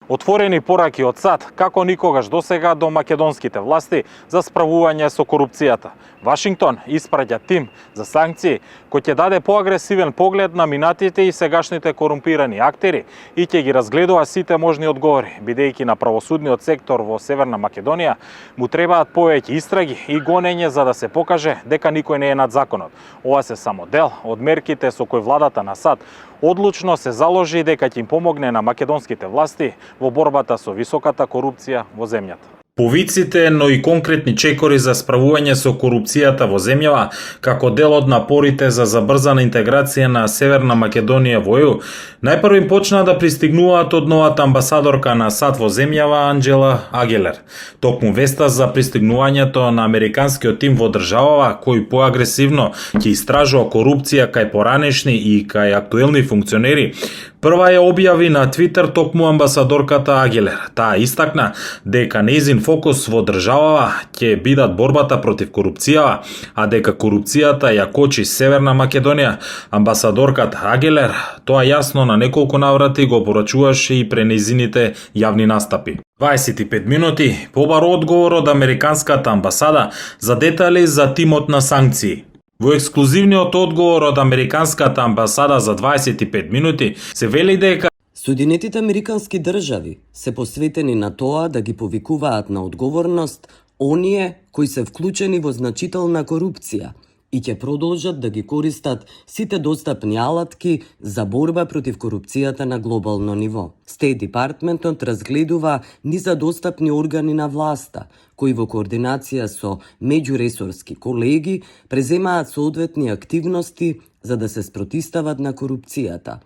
Отворени пораки од САД како никогаш досега до македонските власти за справување со корупцијата. Вашингтон испраќа тим за санкции кој ќе даде поагресивен поглед на минатите и сегашните корумпирани актери и ќе ги разгледува сите можни одговори, бидејќи на правосудниот сектор во Северна Македонија му требаат повеќе истраги и гонење за да се покаже дека никој не е над законот. Ова се само дел од мерките со кои владата на САД одлучно се заложи дека ќе им помогне на македонските власти во борбата со високата корупција во земјата. Повиците, но и конкретни чекори за справување со корупцијата во земјава, како дел од напорите за забрзана интеграција на Северна Македонија во ЕУ, најпрво им почна да пристигнуваат од новата амбасадорка на САД во земјава Анџела Агелер. Токму веста за пристигнувањето на американскиот тим во државава, кој поагресивно ќе истражува корупција кај поранешни и кај актуелни функционери, прва ја објави на Твитер токму амбасадорката Агелер. Таа истакна дека нејзин фокус во државава ќе бидат борбата против корупцијава, а дека корупцијата ја кочи Северна Македонија. Амбасадорката Агелер тоа јасно на неколку наврати го порачуваше и пре нејзините јавни настапи. 25 минути побар одговор од американската амбасада за детали за тимот на санкции. Во ексклузивниот одговор од американската амбасада за 25 минути се вели дека Соединетите американски држави се посветени на тоа да ги повикуваат на одговорност оние кои се вклучени во значителна корупција и ќе продолжат да ги користат сите достапни алатки за борба против корупцијата на глобално ниво. Стейт Департментот разгледува низа достапни органи на власта, кои во координација со меѓуресорски колеги преземаат соодветни активности за да се спротистават на корупцијата.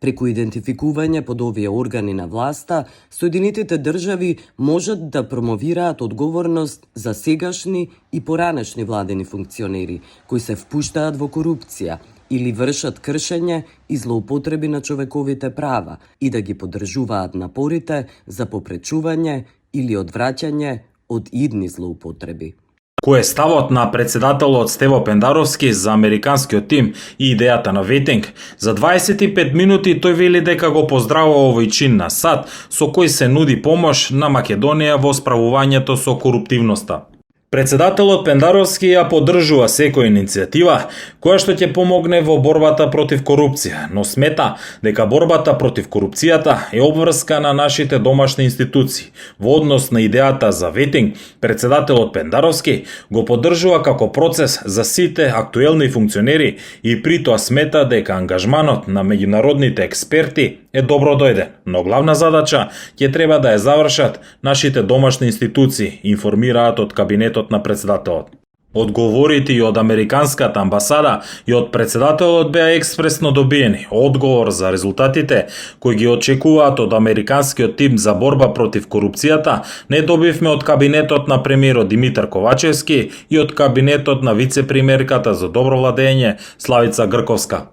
Преку идентификување под овие органи на власта, Соединетите држави можат да промовираат одговорност за сегашни и поранешни владени функционери кои се впуштаат во корупција или вршат кршење и злоупотреби на човековите права и да ги поддржуваат напорите за попречување или одвраќање од идни злоупотреби. Кој е ставот на председателот Стево Пендаровски за американскиот тим и идејата на ветинг? За 25 минути тој вели дека го поздравува овој чин на САД со кој се нуди помош на Македонија во справувањето со коруптивноста. Председателот Пендаровски ја поддржува секоја иницијатива која што ќе помогне во борбата против корупција, но смета дека борбата против корупцијата е обврска на нашите домашни институции. Во однос на идејата за ветинг, председателот Пендаровски го поддржува како процес за сите актуелни функционери и при тоа смета дека ангажманот на меѓународните експерти е добро дојден, но главна задача ќе треба да ја завршат нашите домашни институции, информираат од кабинетот на председателот. Одговорите и од американската амбасада и од председателот беа експресно добиени. Одговор за резултатите кои ги очекуваат од американскиот тим за борба против корупцијата не добивме од кабинетот на премиерот Димитар Ковачевски и од кабинетот на вице-премиерката за добро владење Славица Грковска.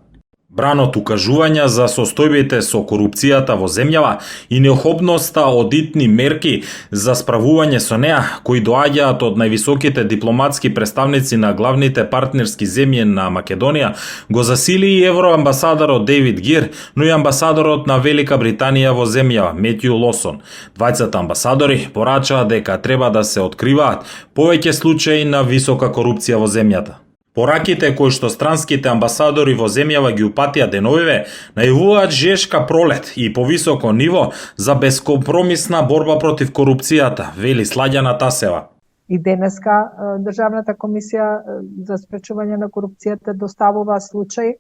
Бранот укажувања за состојбите со корупцијата во земјава и необходноста од итни мерки за справување со неа, кои доаѓаат од највисоките дипломатски представници на главните партнерски земји на Македонија, го засили и евроамбасадорот Дейвид Гир, но и амбасадорот на Велика Британија во земјава Метју Лосон. Двајцата амбасадори порачаа дека треба да се откриваат повеќе случаи на висока корупција во земјата. Пораките кои што странските амбасадори во земјава ги упатија деновиве најавуваат жешка пролет и повисоко ниво за бескомпромисна борба против корупцијата, вели Сладјана Тасева. И денеска Државната комисија за спречување на корупцијата доставува случај.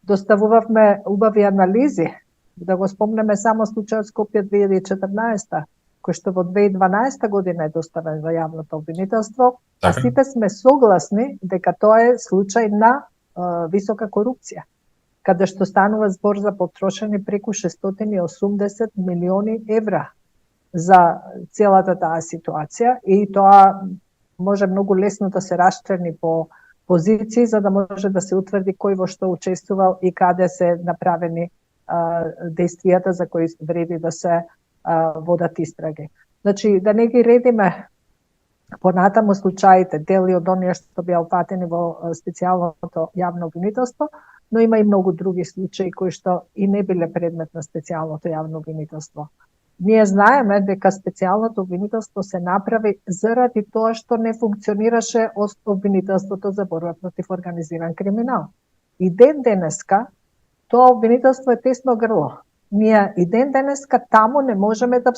Доставувавме убави анализи. Да го спомнеме само случајот Скопје 2014 кој што во 2012 година е доставен за јавното обвинителство, а сите сме согласни дека тоа е случај на висока корупција, каде што станува збор за потрошени преку 680 милиони евра за целата таа ситуација и тоа може многу лесно да се расчлени по позиции за да може да се утврди кој во што учествувал и каде се направени действијата за кои вреди да се водат истраги. Значи, да не ги редиме понатаму случаите, дели од оние што беа опатени во специјалното јавно обвинителство, но има и многу други случаи кои што и не биле предмет на специјалното јавно обвинителство. Ние знаеме дека специјалното обвинителство се направи заради тоа што не функционираше обвинителството за борба против организиран криминал. И ден денеска тоа обвинителство е тесно грло. Ние и ден денеска таму не можеме да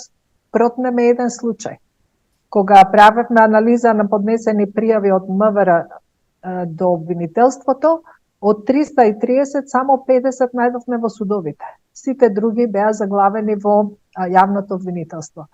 протнеме еден случај. Кога правевме анализа на поднесени пријави од МВР до обвинителството, од 330 само 50 најдовме во судовите. Сите други беа заглавени во јавното обвинителство.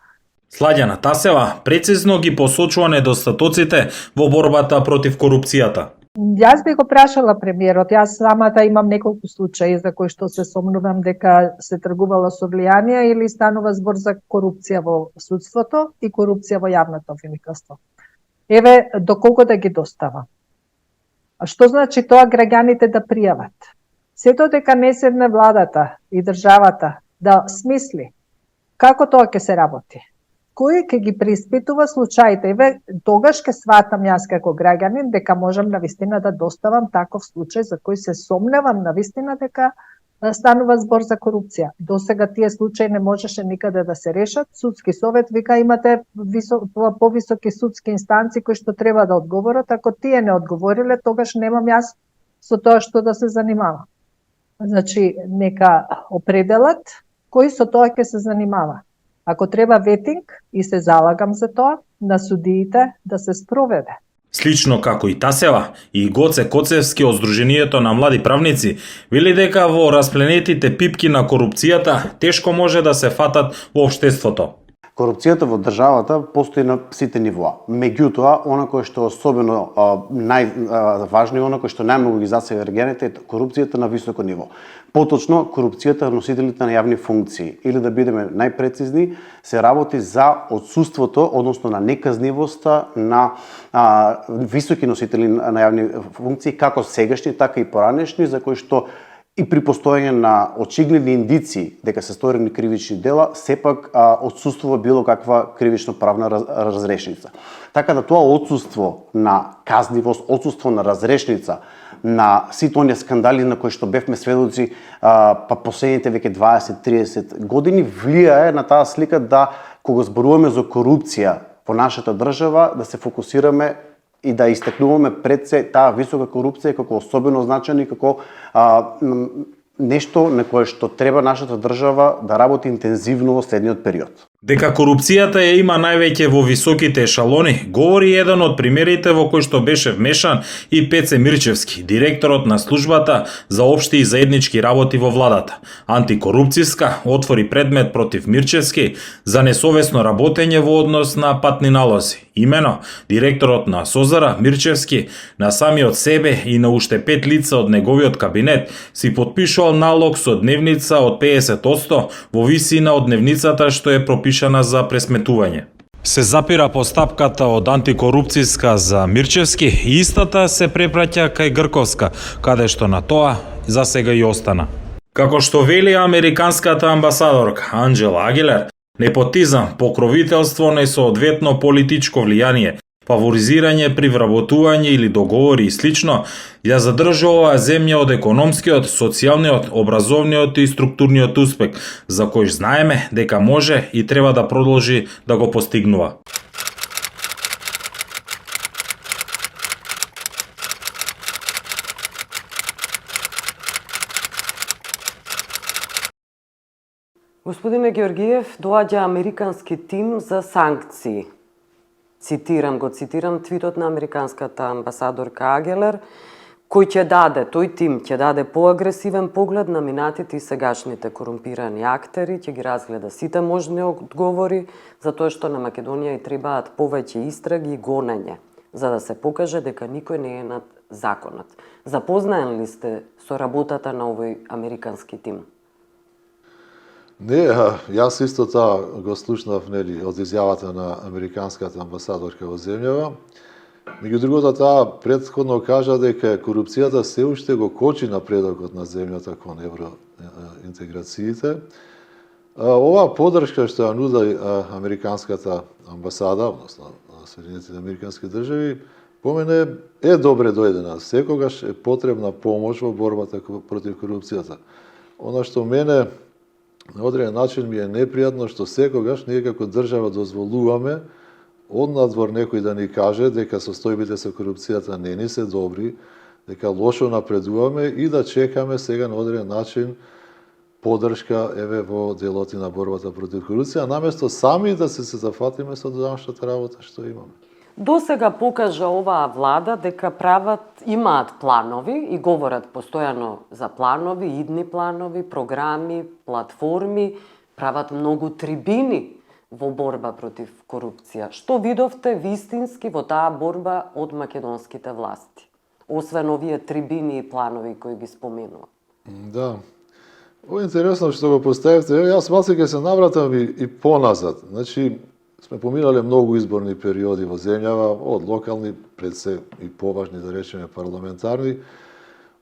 Сладјана Тасева прецизно ги посочува недостатоците во борбата против корупцијата. Јас би го прашала премиерот, јас самата имам неколку случаи за кои што се сомнувам дека се тргувало со влијание или станува збор за корупција во судството и корупција во јавното обвинителство. Еве доколку да ги достава. А што значи тоа граѓаните да пријават? Сето дека не седне владата и државата да смисли како тоа ќе се работи. Кој ќе ги преиспитува случаите? Еве, тогаш ќе сватам јас како граѓанин дека можам навистина да доставам таков случај за кој се сомневам навистина дека станува збор за корупција. Досега тие случаи не можеше никаде да се решат. Судски совет вика имате повисоки судски инстанции кои што треба да одговорат. Ако тие не одговориле, тогаш немам јас со тоа што да се занимавам. Значи, нека определат кој со тоа ќе се занимава. Ако треба ветинг, и се залагам за тоа, на судиите да се спроведе. Слично како и Тасева, и Гоце Коцевски од Сдруженијето на млади правници вели дека во распленетите пипки на корупцијата тешко може да се фатат во општеството. Корупцијата во државата постои на сите нивоа. Меѓутоа, она кое што особено најважно и она кое што најмногу ги засега граѓаните е корупцијата на високо ниво. Поточно, корупцијата на носителите на јавни функции, или да бидеме најпрецизни, се работи за отсуството, односно на неказнивоста на високи носители на јавни функции, како сегашни, така и поранешни, за кои што и при постоење на очигледни индици дека се сторени кривични дела, сепак отсуствува било каква кривично правна разрешница. Така да тоа отсуство на казнивост, отсуство на разрешница, на сите оние скандали на кои што бевме сведоци последните веќе 20-30 години, влијае на таа слика да кога зборуваме за корупција во нашата држава, да се фокусираме и да истакнуваме пред се таа висока корупција како особено значајна и како нешто на кое што треба нашата држава да работи интензивно во следниот период. Дека корупцијата ја има највеќе во високите ешалони, говори еден од примерите во кој што беше вмешан и Пеце Мирчевски, директорот на службата за општи и заеднички работи во владата. Антикорупцијска отвори предмет против Мирчевски за несовесно работење во однос на патни налози. Имено, директорот на Созара, Мирчевски, на самиот себе и на уште 5 лица од неговиот кабинет си подпишувал налог со дневница од 50% во висина од дневницата што е пропишана за пресметување. Се запира постапката од антикорупцијска за Мирчевски и истата се препраќа кај Грковска, каде што на тоа за сега и остана. Како што вели американската амбасадорка Анџела Агилер, непотизам, покровителство, несоодветно политичко влијание, фаворизирање при вработување или договори и слично, ја задржува земја од економскиот, социјалниот, образовниот и структурниот успех, за кој знаеме дека може и треба да продолжи да го постигнува. Господине Георгиев, доаѓа американски тим за санкции. Цитирам твитот на американската амбасадорка Агелер, тој тим ќе даде поагресивен поглед на минатите и сегашните корумпирани актери, ќе ги разгледа сите можни одговори за тоа што на Македонија и требаат повеќе истраги и гонење, за да се покаже дека никој не е над законот. Запознаен ли сте со работата на овој американски тим? Не, јас исто тоа го слушнав од изјавата на американската амбасадорка во земјава. Меѓу другото, таа претходно кажа дека корупцијата се уште го кочи напредокот на земјата кон евроинтеграциите. Оваа поддршка што ја нуди американската амбасада, односно Соединетите американски држави, по мене е добре дојдена. Секогаш е потребна помош во борбата против корупцијата. Она што мене на одреден начин ми е непријатно што секогаш ние како држава дозволуваме од надвор некој да ни каже дека состојбите со корупцијата не ни се добри, дека лошо напредуваме и да чекаме сега на одреден начин поддршка еве во делот и на борбата против корупција, наместо сами да се зафатиме со домашната работа што имаме. До сега покажа оваа влада дека имаат планови и говорат постојано за планови, идни планови, програми, платформи, прават многу трибини во борба против корупција. Што видовте вистински во таа борба од македонските власти? Освен овие трибини и планови кои ги споменува. Да. Ово е интересно што го поставивте. Јас малце ќе се навратам и поназад. Значи, сме поминале многу изборни периоди во земјава, од локални, пред се и поважни, да речеме, парламентарни.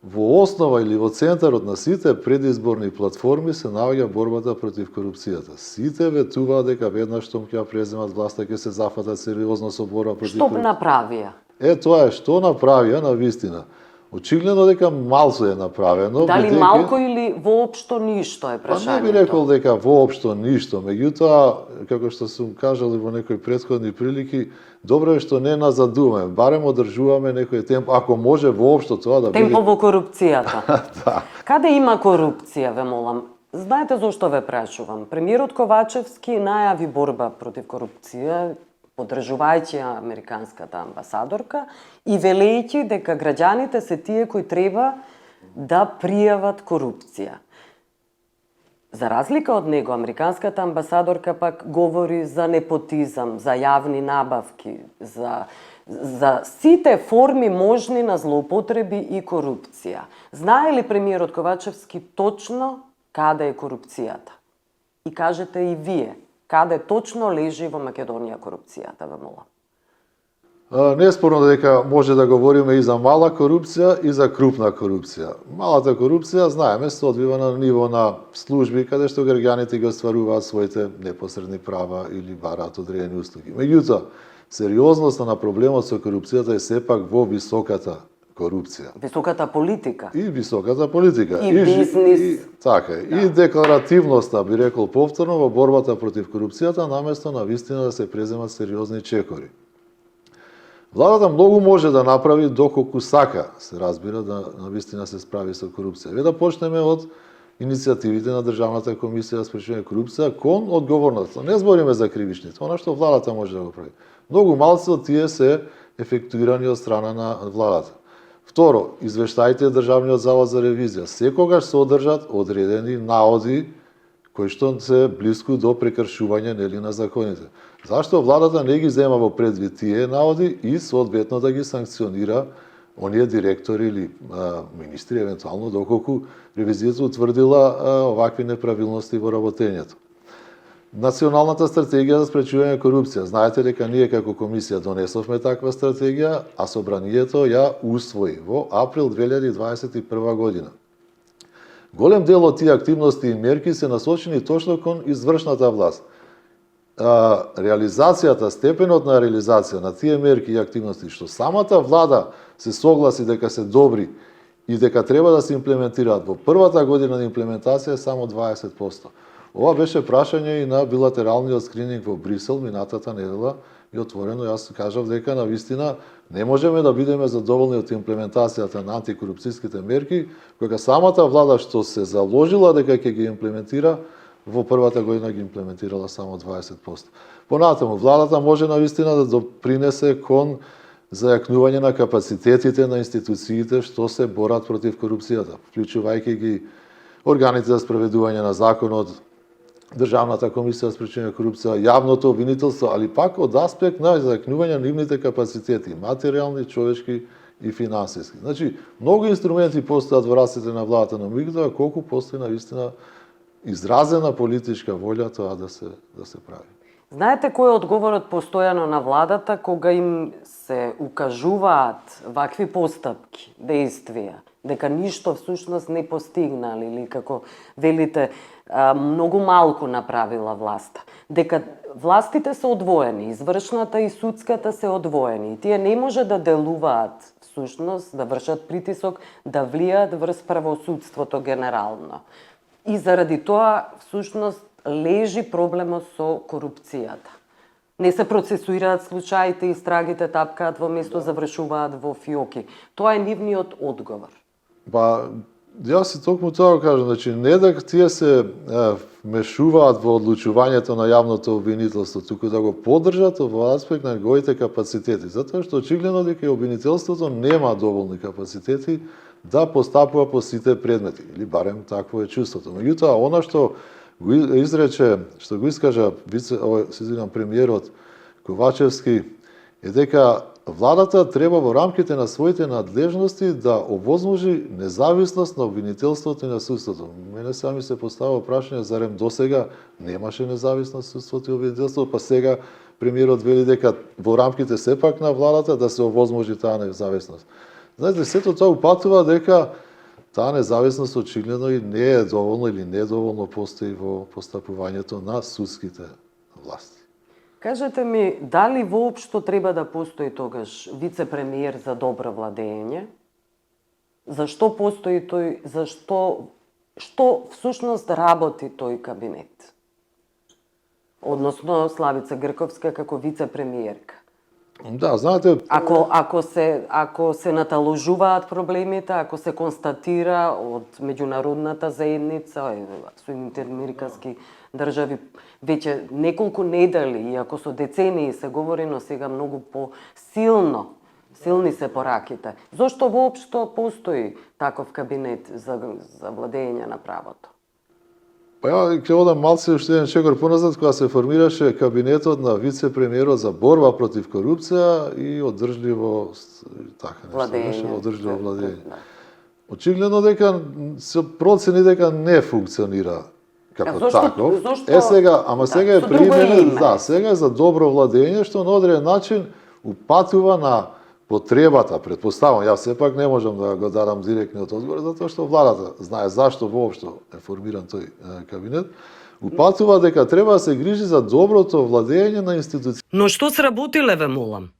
Во основа или во центарот на сите предизборни платформи се наоѓа борбата против корупцијата. Сите ветуваат дека веднаш што ќе преземат власта ќе се зафатат сериозно со борба против Што корупцијата. направија? Тоа е што направија на вистина. Очигледно дека малку е направено. Дали малку или воопшто ништо е прашањето? Па не би рекол дека воопшто ништо, меѓутоа, како што сум кажал и во некои претходни прилики, добро е што не назадуваме, барем одржуваме некој темп, ако може воопшто тоа да биде... Темпо во корупцијата. Да. Каде има корупција, ве молам? Знаете зошто ве прашувам? Премиерот Ковачевски најави борба против корупција, поддржувајќи американската амбасадорка и велејќи дека граѓаните се тие кои треба да пријават корупција. За разлика од него, американската амбасадорка пак говори за непотизам, за јавни набавки, за сите форми можни на злоупотреби и корупција. Знае ли премиерот Ковачевски точно каде е корупцијата? И кажете и вие, каде точно лежи во Македонија корупцијата, ве молам? Неспорно дека може да говориме и за мала корупција и за крупна корупција. Малата корупција, знаеме, се одвива на ниво на служби, каде што граѓаните ги остваруваат своите непосредни права или бараат одредени услуги. Меѓутоа, сериозноста на проблемот со корупцијата е сепак во високата корупција. Високата политика. И високата политика. И бизнис. Така е. И декларативноста, би рекол повторно, во борбата против корупцијата, наместо на вистина да се преземат сериозни чекори. Владата многу може да направи доколку сака, се разбира, да навистина се справи со корупција. Ве да почнеме од иницијативите на Државната комисија за спречување корупција кон одговорност. Не збориме за кривичните, она што владата може да го прави. Многу малци од тие се ефектуирани од страна на владата. Второ, извештаите Државниот завод за ревизија секогаш содржат одредени наоди кои што се блиску до прекршување нели на законите. Зашто владата не ги зема во предвид тие наоди и соодветно да ги санкционира оние директори или министри евентуално доколку ревизијата утврдила овакви неправилности во работењето. Националната стратегија за спречување корупција. Знаете дека ние како комисија донесовме таква стратегија, а собранието ја усвои во април 2021 година. Голем дел од тие активности и мерки се насочени точно кон извршната власт. Реализацијата, степенот на реализација на тие мерки и активности што самата влада се согласи дека се добри и дека треба да се имплементираат во првата година на имплементација е само 20%. Ова беше прашање и на билатералниот скрининг во Брисел минатата недела и отворено јас кажав дека на вистина не можеме да бидеме задоволни од имплементацијата на антикорупцијските мерки, кога самата влада што се заложила дека ќе ги имплементира, во првата година ги имплементирала само 20%. Понатаму, владата може на вистина да допринесе кон зајакнување на капацитетите на институциите што се борат против корупцијата, вклучувајќи ги органите за спроведување на законот, Државната комисија за спречување корупција, јавното обвинителство, али пак од аспект на зајакнување на нивните капацитети, материјални, човечки и финансиски. Значи, многу инструменти постојат во рацете на владата, но меѓутоа колку постои на вистина изразена политичка волја тоа да се прави. Знаете кој е одговорот постојано на владата кога им се укажуваат вакви постапки, действија, дека ништо всушност не постигнали или како велите многу малку направила власта, дека властите се одвоени, извршната и судската се одвоени, тие не може да делуваат всушност, да вршат притисок, да влијат врз правосудството генерално. И заради тоа, всушност, лежи проблемот со корупцијата. Не се процесуираат случаите, истрагите тапкаат во место, завршуваат во фиоки. Тоа е нивниот одговор. Па, јас си токму тоа кажам, значи не дека тие се вмешуваат во одлучувањето на јавното обвинителство, туку да го поддржат во аспект на неговите капацитети, затоа што очигледно дека и обвинителството нема доволни капацитети да постапува по сите предмети, или барем такво е чувството. Меѓутоа, она што го изрече, што го искажа премиерот Ковачевски, е дека владата треба во рамките на своите надлежности да овозможи независност на обвинителството и на судството. Мене сами се поставува прашање, зарем досега немаше независност судството и обвинителството, па сега премиерот вели дека во рамките сепак на владата да се овозможи таа независност. Знаете, сето тоа упатува дека таа независност очигледно и не е доволно или недоволно постои во постапувањето на судските власти. Кажете ми, дали воопшто треба да постои тогаш вице-премиер за добро владење? Зашто постои тој, што всушност работи тој кабинет? Односно Славица Грковска како вице-премиерка. Да, знаете... Ако се наталожуваат проблемите, ако се констатира од меѓународната заедница, со интерамерикански држави, веќе неколку недели, иако со децении се говори, но сега многу силни се пораките. Зошто воопшто постои таков кабинет за владење на правото? Па ја ќе одам малце уште еден чекор поназад, кога се формираше кабинетот на вице-премиерот за борба против корупција и одржливо одржливо владење. Очигледно дека се процени дека не функционира како таков. Сега е применет, сега е за добро владење, што на одреден начин упатува на потребата, предпоставам, јас сепак не можам да го дадам директниот одговор, затоа што владата знае зашто воопшто е формиран тој кабинет, упатува дека треба да се грижи за доброто владење на институцијата. Но што сработиле, ве молам?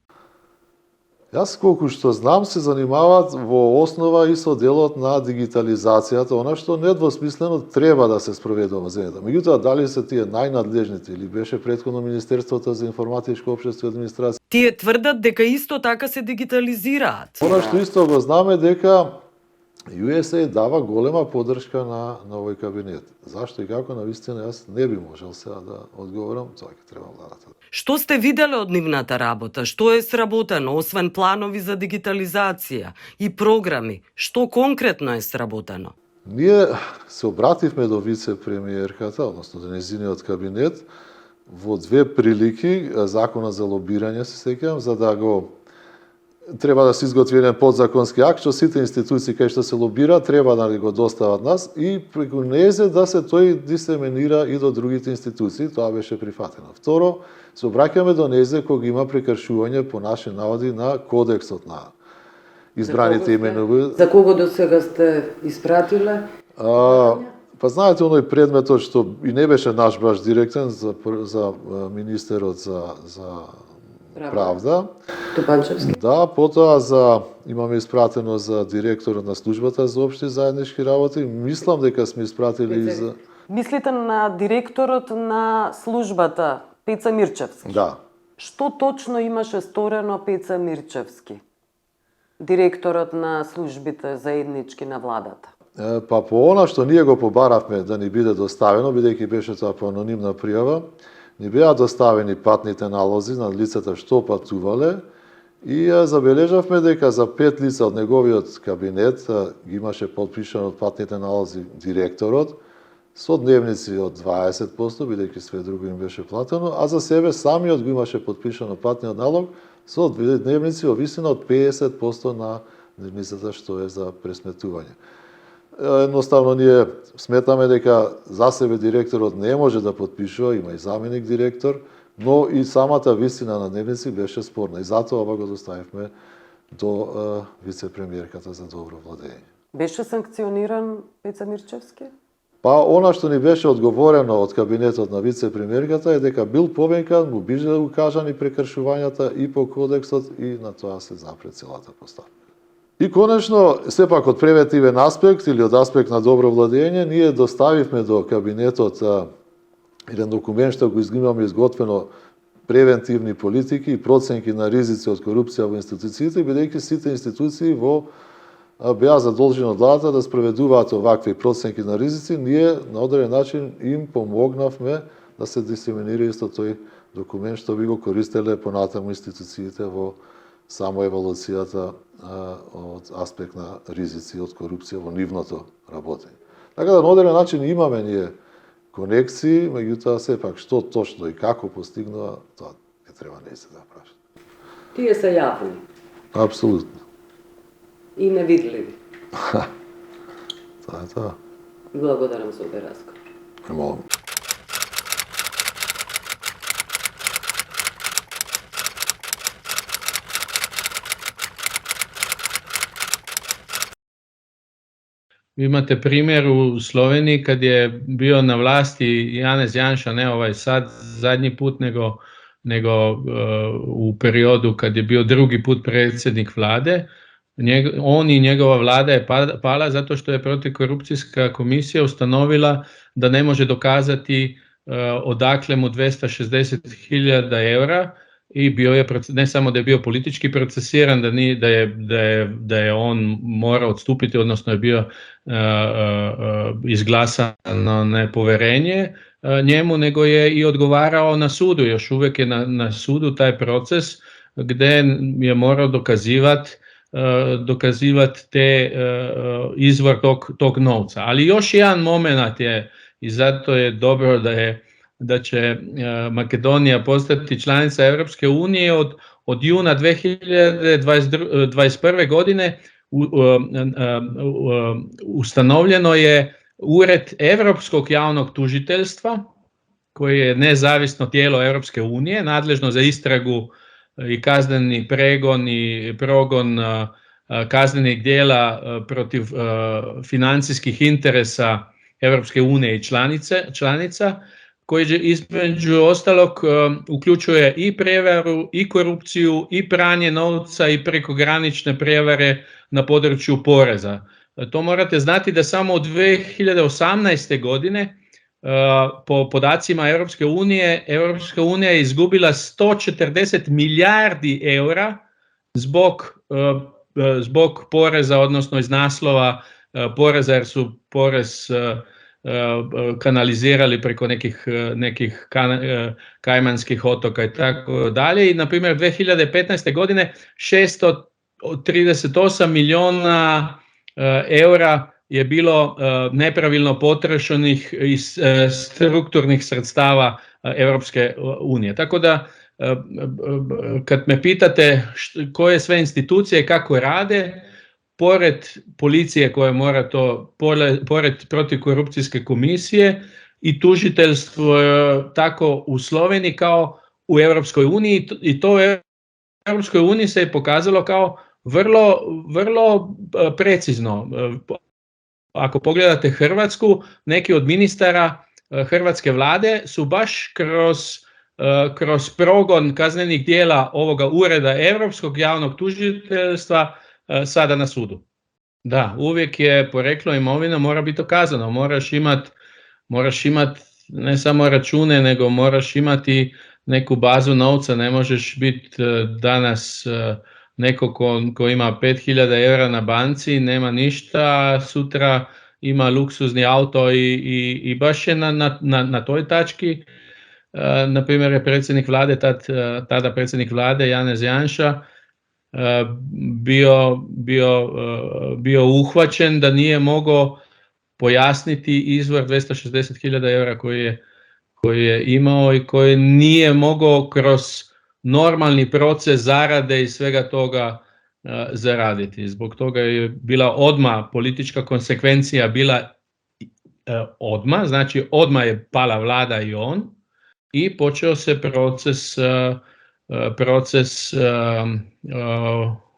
Јас колку што знам се занимаваат во основа и со делот на дигитализацијата, она што недвосмислено треба да се спроведува во земјата. Меѓутоа, дали се тие најнадлежните или беше претходно Министерството за информатичко општество и администрација? Тие тврдат дека исто така се дигитализираат. Она што исто го знаме дека USA дава голема поддршка на овој кабинет. Зашто и како, навистина јас не би можел сега да одговорам, тоа ќе треба владата. Што сте виделе од нивната работа? Што е сработено, освен планови за дигитализација и програми? Што конкретно е сработено? Ние се обративме до вице-премиерката, односно до нејзиниот кабинет, во две прилики, закона за лобирање се сеќавам, за да го треба да се изготви еден подзаконски акт, што сите институции кај што се лобира треба да го достават нас и преку незе да се тој дисеминира и до другите институции, тоа беше прифатено. Второ, се обраќаме до незе кога има прекршување по наши наводи на кодексот на избраните именува. За кого до сега сте испратиле? Па знаете, оној предметот што и не беше наш баш директен за министерот за правда. Тупанчевски. Да, потоа имаме испратено за директорот на службата за општи заеднички работи. Мислам дека сме испратили и за... Мислите на директорот на службата Пеца Мирчевски? Да. Што точно имаше сторено Пеца Мирчевски? Директорот на службите заеднички на владата. Па по она што ние го побаравме да ни биде доставено, бидејќи беше тоа по анонимна пријава, ни беа доставени патните налози на лицата што патувале и забележавме дека за 5 лица од неговиот кабинет ги имаше подпишано од патните налози директорот со дневници од 20%, бидејќи све друго им беше платено, а за себе самиот го имаше подпишано патниот налог со дневници во висина од 50% на дневницата што е за пресметување. Едноставно ние сметаме дека за себе директорот не може да подпишува, има и заменик директор, но и самата висина на дневници беше спорна и затоа ова го доставивме до вице-премиерката за добро владење. Беше санкциониран Пеца Мирчевски? Па она што ни беше одговорено од кабинетот на вице-премиерката е дека бил повенкан, му биле укажани прекршувањата и по кодексот и на тоа се запре целата постапка. И конечно, сепак од превентивен аспект или од аспект на добро владење, ние доставивме до кабинетот еден документ што го имаме изготвено превентивни политики и проценки на ризици од корупција во институциите, бидејќи сите институции беа задолжени од владата да спроведуваат овакви проценки на ризици, ние на одреден начин им помогнавме да се дисеминира исто тој документ што би го користеле понатаму институциите во само евалуацијата од аспект на ризици од корупција во нивното работење. Така да на одреден начин имаме ние конекции, меѓутоа сепак што точно и како постигнува, тоа не треба не се да прашат. Тие се јавни Апсолутно. и невидливи. Тоа е тоа. Благодарам за овој разговор. Молам. Vi imate primjer u Sloveniji kad je bio na vlasti Janez Janša, ne ovaj sad zadnji put, nego u periodu kad je bio drugi put predsjednik vlade. On i njegova vlada je pala zato što je protikorupcijska komisija ustanovila da ne može dokazati odakle mu 260.000 eura i bio je, ne samo da je bio politički procesiran, da je on morao odstupiti, odnosno je bio izglasano nepoverenje njemu, nego je i odgovarao na sudu. Još uvijek je na sudu taj proces gdje je morao dokazivati te izvor tog novca. Ali još jedan moment je, i zato je dobro da će Makedonija postati članica Europske unije od juna 2021. godine ustanovljeno je Ured Europskog javnog tužiteljstva, koji je nezavisno tijelo Europske unije, nadležno za istragu i kazneni pregon i progon kaznenih djela protiv financijskih interesa Europske unije i članica, koji između ostalog uključuje i prevaru, i korupciju, i pranje novca, i prekogranične prevare na području poreza. To morate znati da samo od 2018. godine po podacima Europske unija je izgubila 140 milijardi eura zbog poreza, odnosno iz naslova poreza, jer su porez kanalizirali preko nekih Kajmanskih otoka i tako dalje. I na primjer 2015. godine 638 milijuna eura je bilo nepravilno potrošenih iz strukturnih sredstava Europske unije. Tako da kad me pitate koje sve institucije kako rade, pored policije koja mora to, pored protikorupcijske komisije i tužiteljstvo tako u Sloveniji kao u Europskoj uniji, i to u Europskoj uniji se je pokazalo kao vrlo precizno. Ako pogledate Hrvatsku, neki od ministara hrvatske vlade su baš kroz progon kaznenih djela ovoga ureda Europskog javnog tužiteljstva sada na sudu. Da, uvijek je poreklo imovina mora biti dokazano. Moraš imat ne samo račune, nego moraš imati neku bazu novca. Ne možeš biti danas neko ko ima 5.000 eura na banci, nema ništa, sutra ima luksuzni auto i baš je na toj tački. Na primjer je predsjednik vlade, tada predsjednik vlade Janez Janša bio uhvaćen da nije mogao pojasniti izvor 260.000 eura koji je imao i koji nije mogao kroz normalni proces zarade i svega toga zaraditi. Zbog toga je bila odmah politička konsekvencija bila odmah, znači odmah je pala vlada i on i počeo se proces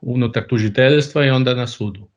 unutar tužiteljstva i onda na sudu.